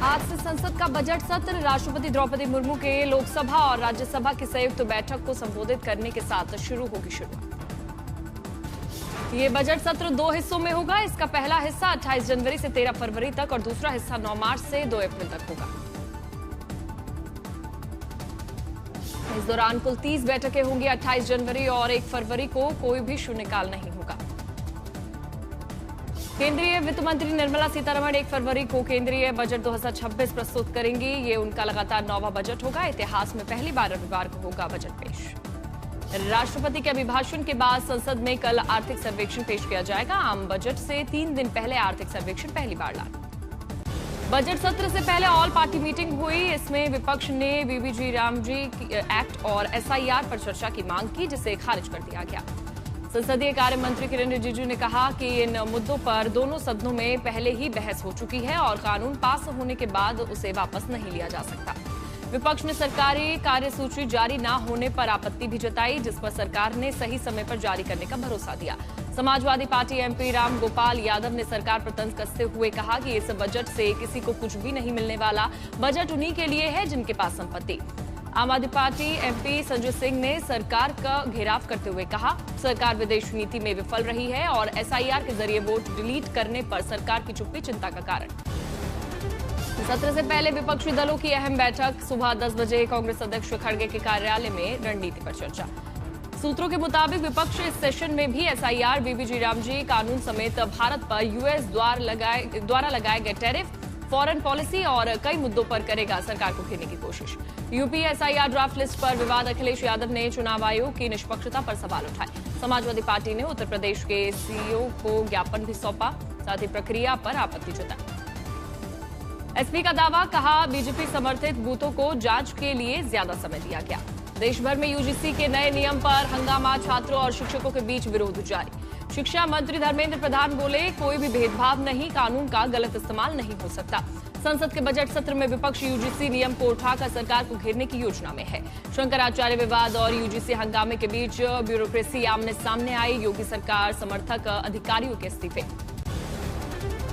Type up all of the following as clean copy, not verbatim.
आज से संसद का बजट सत्र। राष्ट्रपति द्रौपदी मुर्मू के लोकसभा और राज्यसभा की संयुक्त बैठक को संबोधित करने के साथ शुरू होगी शुरुआत। ये बजट सत्र 2 हिस्सों में होगा। इसका पहला हिस्सा 28 जनवरी से 13 फरवरी तक और दूसरा हिस्सा 9 मार्च से 2 अप्रैल तक होगा। इस दौरान कुल 30 बैठकें होंगी। 28 जनवरी और 1 फरवरी को कोई भी शून्यकाल नहीं होगा। केंद्रीय वित्त मंत्री निर्मला सीतारमण 1 फरवरी को केंद्रीय बजट 2026 प्रस्तुत करेंगी। ये उनका लगातार 9वां बजट होगा। इतिहास में पहली बार रविवार को होगा बजट पेश। राष्ट्रपति के अभिभाषण के बाद संसद में कल आर्थिक सर्वेक्षण पेश किया जाएगा। आम बजट से 3 दिन पहले आर्थिक सर्वेक्षण पहली बार लाया। बजट सत्र से पहले ऑल पार्टी मीटिंग हुई। इसमें विपक्ष ने बीबीजी रामजी एक्ट और एसआईआर पर चर्चा की मांग की, जिसे खारिज कर दिया गया। संसदीय कार्य मंत्री किरेन रिजिजू ने कहा कि इन मुद्दों पर दोनों सदनों में पहले ही बहस हो चुकी है और कानून पास होने के बाद उसे वापस नहीं लिया जा सकता। विपक्ष ने सरकारी कार्यसूची जारी न होने पर आपत्ति भी जताई, जिस पर सरकार ने सही समय पर जारी करने का भरोसा दिया। समाजवादी पार्टी एमपी राम गोपाल यादव ने सरकार पर तंज कसते हुए कहा कि इस बजट से किसी को कुछ भी नहीं मिलने वाला। बजट उन्हीं के लिए है जिनके पास संपत्ति। आम आदमी पार्टी एमपी संजय सिंह ने सरकार का घेराव करते हुए कहा, सरकार विदेश नीति में विफल रही है और एसआईआर के जरिए वोट डिलीट करने पर सरकार की चुप्पी चिंता का कारण। सत्र से पहले विपक्षी दलों की अहम बैठक। सुबह 10 बजे कांग्रेस अध्यक्ष खड़गे के कार्यालय में रणनीति पर चर्चा। सूत्रों के मुताबिक विपक्ष इस सेशन में भी एसआईआर, बीबीजी रामजी कानून समेत भारत पर यूएस द्वारा लगाए गए टैरिफ, फॉरेन पॉलिसी और कई मुद्दों पर करेगा सरकार को घेरने की कोशिश। यूपी एसआईआर ड्राफ्ट लिस्ट पर विवाद। अखिलेश यादव ने चुनाव आयोग की निष्पक्षता पर सवाल उठाए। समाजवादी पार्टी ने उत्तर प्रदेश के सीईओ को ज्ञापन भी सौंपा, साथ ही प्रक्रिया पर आपत्ति जताई। एसपी का दावा, कहा बीजेपी समर्थित बूथों को जांच के लिए ज्यादा समय दिया गया। देश भर में यूजीसी के नए नियम पर हंगामा। छात्रों और शिक्षकों के बीच विरोध जारी। शिक्षा मंत्री धर्मेंद्र प्रधान बोले, कोई भी भेदभाव नहीं, कानून का गलत इस्तेमाल नहीं हो सकता। संसद के बजट सत्र में विपक्ष यूजीसी नियम को उठाकर सरकार को घेरने की योजना में है। शंकराचार्य विवाद और यूजीसी हंगामे के बीच ब्यूरोक्रेसी आमने सामने आई। योगी सरकार समर्थक अधिकारियों के इस्तीफे।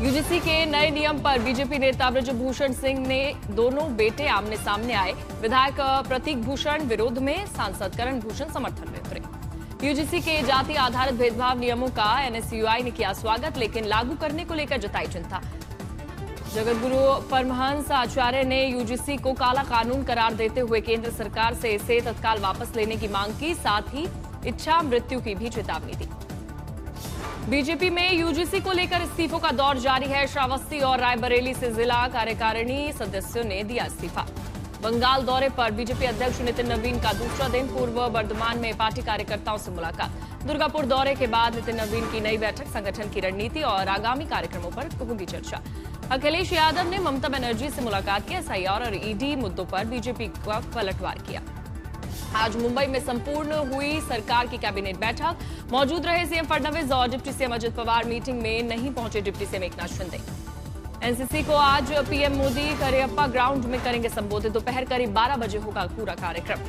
यूजीसी के नए नियम पर बीजेपी नेता ब्रजभूषण सिंह ने दोनों बेटे आमने सामने आए। विधायक प्रतीक भूषण विरोध में, सांसद करण भूषण समर्थन में उतरे। यूजीसी के जाति आधारित भेदभाव नियमों का एनएसयूआई ने किया स्वागत, लेकिन लागू करने को लेकर जताई चिंता। जगतगुरु परमहंस आचार्य ने यूजीसी को काला कानून करार देते हुए केंद्र सरकार से इसे तत्काल वापस लेने की मांग की, साथ ही इच्छा मृत्यु की भी चेतावनी दी। बीजेपी में यूजीसी को लेकर इस्तीफों का दौर जारी है। श्रावस्ती और रायबरेली से जिला कार्यकारिणी सदस्यों ने दिया इस्तीफा। बंगाल दौरे पर बीजेपी अध्यक्ष नितिन नवीन का दूसरा दिन। पूर्व वर्धमान में पार्टी कार्यकर्ताओं से मुलाकात। दुर्गापुर दौरे के बाद नितिन नवीन की नई बैठक। संगठन की रणनीति और आगामी कार्यक्रमों पर होगी चर्चा। अखिलेश यादव ने ममता बनर्जी से मुलाकात की। एसआईआर और ईडी मुद्दों पर बीजेपी का पलटवार किया। आज मुंबई में संपूर्ण हुई सरकार की कैबिनेट बैठक। मौजूद रहे सीएम फडणवीस और deputy CM Ajit Pawar. Meeting में नहीं पहुंचे deputy CM Eknath Shinde. NCC को आज पीएम मोदी करियप्पा ग्राउंड में करेंगे संबोधित। दोपहर करीब 12 बजे होगा पूरा कार्यक्रम।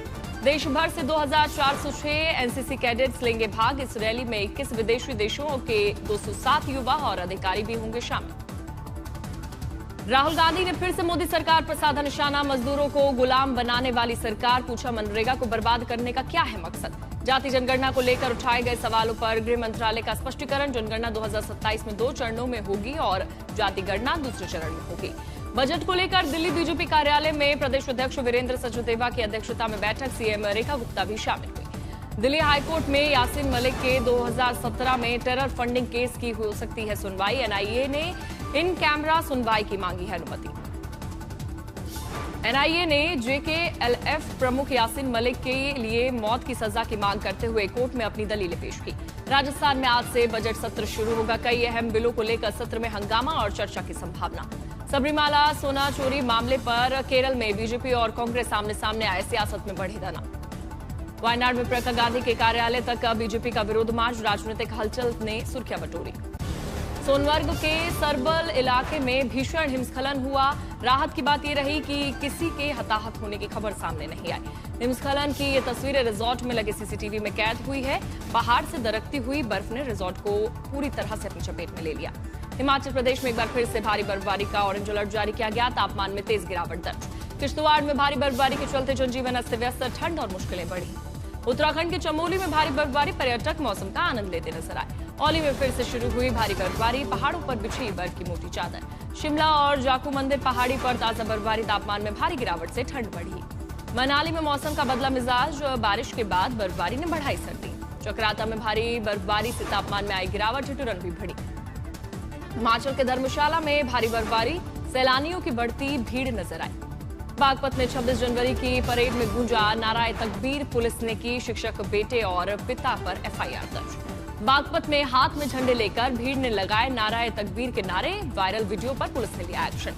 देश भर से 2406 एनसीसी कैडेट्स लेंगे भाग। इस रैली में 21 विदेशी देशों के 207 युवा और अधिकारी भी होंगे शामिल। राहुल गांधी ने फिर से मोदी सरकार पर साधा निशाना। मजदूरों को गुलाम बनाने वाली सरकार। पूछा, मनरेगा को बर्बाद करने का क्या है मकसद। जाति जनगणना को लेकर उठाए गए सवालों पर गृह मंत्रालय का स्पष्टीकरण। जनगणना 2027 में 2 चरणों में होगी और जाति गणना दूसरे चरण में होगी। बजट को लेकर दिल्ली बीजेपी कार्यालय में प्रदेश अध्यक्ष वीरेंद्र सचदेवा की अध्यक्षता में बैठक। सीएम रेखा गुप्ता भी शामिल हुई। दिल्ली हाईकोर्ट में यासीन मलिक के 2017 में टेरर फंडिंग केस की हो सकती है सुनवाई। एनआईए ने इन कैमरा सुनवाई की मांगी है अनुमति। एनआईए ने जेकेएलएफ प्रमुख यासीन मलिक के लिए मौत की सजा की मांग करते हुए कोर्ट में अपनी दलीलें पेश की। राजस्थान में आज से बजट सत्र शुरू होगा। कई अहम बिलों को लेकर सत्र में हंगामा और चर्चा की संभावना। सबरीमाला सोना चोरी मामले पर केरल में बीजेपी और कांग्रेस आमने सामने आए। सियासत में बढ़े तनाव। वायनाड में प्रियंका गांधी के कार्यालय तक बीजेपी का विरोध मार्च। राजनीतिक हलचल ने सुर्खियां बटोरी। सोनवर्ग के सरबल इलाके में भीषण हिमस्खलन हुआ। राहत की बात यह रही कि किसी के हताहत होने की खबर सामने नहीं आई। हिमस्खलन की ये तस्वीरें रिजॉर्ट में लगे सीसीटीवी में कैद हुई है। पहाड़ से दरकती हुई बर्फ ने रिजॉर्ट को पूरी तरह से अपनी चपेट में ले लिया। हिमाचल प्रदेश में एक बार फिर से भारी बर्फबारी का ऑरेंज अलर्ट जारी किया गया। तापमान में तेज गिरावट दर्ज। किश्तवाड़ में भारी बर्फबारी के चलते जनजीवन अस्त व्यस्त, ठंड और मुश्किलें बढ़ी। उत्तराखंड के चमोली में भारी बर्फबारी, पर्यटक मौसम का आनंद लेते नजर आए। औली में फिर से शुरू हुई भारी बर्फबारी, पहाड़ों पर बिछी बर्फ की मोटी चादर। शिमला और जाकू मंदिर पहाड़ी पर ताजा बर्फबारी, तापमान में भारी गिरावट से ठंड बढ़ी। मनाली में मौसम का बदला मिजाज, बारिश के बाद बर्फबारी ने बढ़ाई सर्दी। चक्राता में भारी बर्फबारी से तापमान में आई गिरावट, ठिठुरन भी बढ़ी। हिमाचल के धर्मशाला में भारी बर्फबारी, सैलानियों की बढ़ती भीड़ नजर आई। बागपत में 26 जनवरी की परेड में गूंजा नाराए तकबीर, पुलिस ने की शिक्षक बेटे और पिता पर एफआईआर दर्ज। बागपत में हाथ में झंडे लेकर भीड़ ने लगाए नाराए तकबीर के नारे, वायरल वीडियो पर पुलिस ने लिया एक्शन।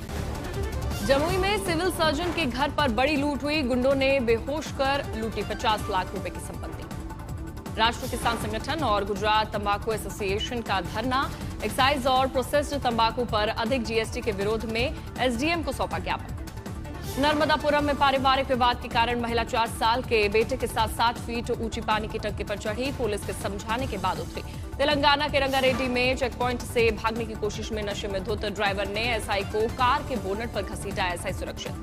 जमुई में सिविल सर्जन के घर पर बड़ी लूट हुई, गुंडों ने बेहोश कर लूटी 50 लाख रुपए की संपत्ति। राष्ट्रीय किसान संगठन और गुजरात तंबाकू एसोसिएशन का धरना, एक्साइज और प्रोसेस्ड तंबाकू पर अधिक जीएसटी के विरोध में एसडीएम को सौंपा ज्ञापन। नर्मदापुरम में पारिवारिक विवाद के कारण महिला 4 साल के बेटे के साथ 7 फीट ऊंची पानी की टंकी पर चढ़ी, पुलिस के समझाने के बाद उतरी। तेलंगाना के रंगारेड्डी में चेक पॉइंट से भागने की कोशिश में नशे में धुत ड्राइवर ने एसआई को कार के बोनट पर घसीटा, एसआई सुरक्षित।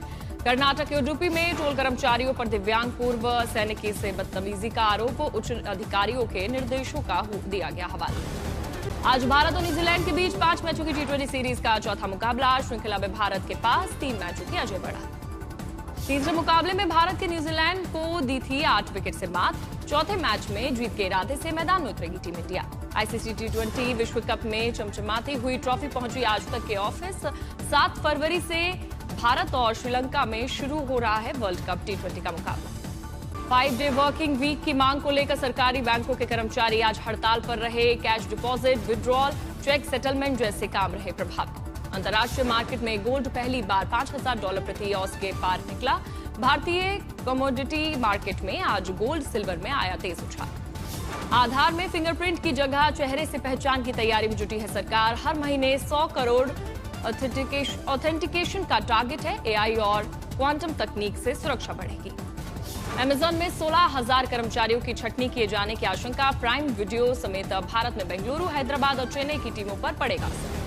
कर्नाटक के उडुपी में टोल कर्मचारियों पर दिव्यांग पूर्व सैनिकी से बदतमीजी का आरोप, उच्च अधिकारियों के निर्देशों का दिया गया हवाला। आज भारत और न्यूजीलैंड के बीच 5 मैचों की T20 सीरीज का चौथा मुकाबला। श्रृंखला में भारत के पास 3 मैचों की अजय बढ़त। तीसरे मुकाबले में भारत के न्यूजीलैंड को दी थी 8 विकेट से मात। चौथे मैच में जीत के इरादे से मैदान में उतरेगी टीम इंडिया। आईसीसी T20 विश्व कप में चमचमाती हुई ट्रॉफी पहुंची आज तक के ऑफिस। 7 फरवरी से भारत और श्रीलंका में शुरू हो रहा है वर्ल्ड कप T20 का मुकाबला। 5 डे वर्किंग वीक की मांग को लेकर सरकारी बैंकों के कर्मचारी आज हड़ताल पर रहे। Cash deposit, withdrawal, cheque settlement जैसे काम रहे प्रभावित। अंतर्राष्ट्रीय मार्केट में गोल्ड पहली बार $5,000 प्रति औंस के पार निकला। भारतीय कमोडिटी मार्केट में आज गोल्ड सिल्वर में आया तेज उछाल। आधार में फिंगरप्रिंट की जगह चेहरे से पहचान की तैयारी में जुटी है सरकार। हर महीने 100 करोड़ ऑथेंटिकेशन का टारगेट है। एआई और क्वांटम तकनीक से सुरक्षा बढ़ेगी। अमेजन में 16,000 कर्मचारियों की छटनी किए जाने की आशंका। प्राइम वीडियो समेत भारत में बेंगलुरु, हैदराबाद और चेन्नई की टीमों पर पड़ेगा असर।